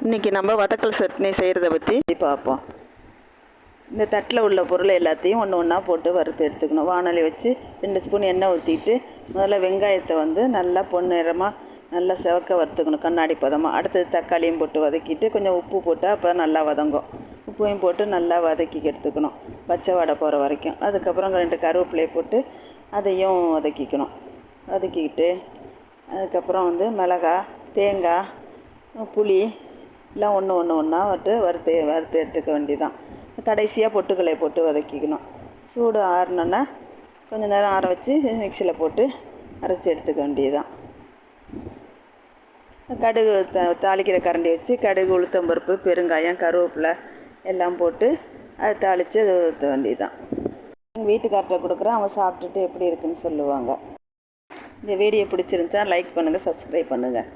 இன்றைக்கி நம்ம வதக்கல் சட்னி செய்கிறத பற்றி பார்ப்போம். இந்த தட்டில் உள்ள பொருள் எல்லாத்தையும் ஒன்று ஒன்றா போட்டு வறுத்து எடுத்துக்கணும். வானொலி வச்சு 2 ஸ்பூன் எண்ணெய் ஊற்றிட்டு முதல்ல வெங்காயத்தை நல்லா பொன்னிறமாக நல்லா செவக்க வறுத்துக்கணும், கண்ணாடி பதமாக. அடுத்தது தக்காளியும் போட்டு வதக்கிட்டு கொஞ்சம் உப்பு போட்டால் அப்போ நல்லா வதங்கும். உப்பையும் போட்டு நல்லா வதக்கி எடுத்துக்கணும், பச்சை வாடை போகிற வரைக்கும். அதுக்கப்புறம் 2 கருவேப்பிலையை போட்டு அதையும் வதக்கிக்கணும். வதக்கிக்கிட்டு அதுக்கப்புறம் மிளகாய், தேங்காய், புளி எல்லாம் ஒன்றா வறுத்து எடுத்துக்க வேண்டியதான். கடைசியாக பொட்டுக்கல்லையை போட்டு வதக்கிக்கணும். சூடு ஆறினோன்னா கொஞ்சம் நேரம் ஆற வச்சு மிக்சியில் போட்டு அரைச்சி எடுத்துக்க வேண்டியதுதான். கடுகு தாளிக்கிற கரண்டி வச்சு கடுகு, உளுத்தம்பருப்பு, பெருங்காயம், கருவேப்பிலை எல்லாம் போட்டு அதை தாளித்து அதை ஊற்ற வேண்டியதுதான். எங்கள் வீட்டுக்கார்ட்ட கொடுக்குறேன், அவங்க சாப்பிட்டுட்டு எப்படி இருக்குன்னு சொல்லுவாங்க. இந்த வீடியோ பிடிச்சிருந்துச்சா லைக் பண்ணுங்கள், சப்ஸ்கிரைப் பண்ணுங்கள்.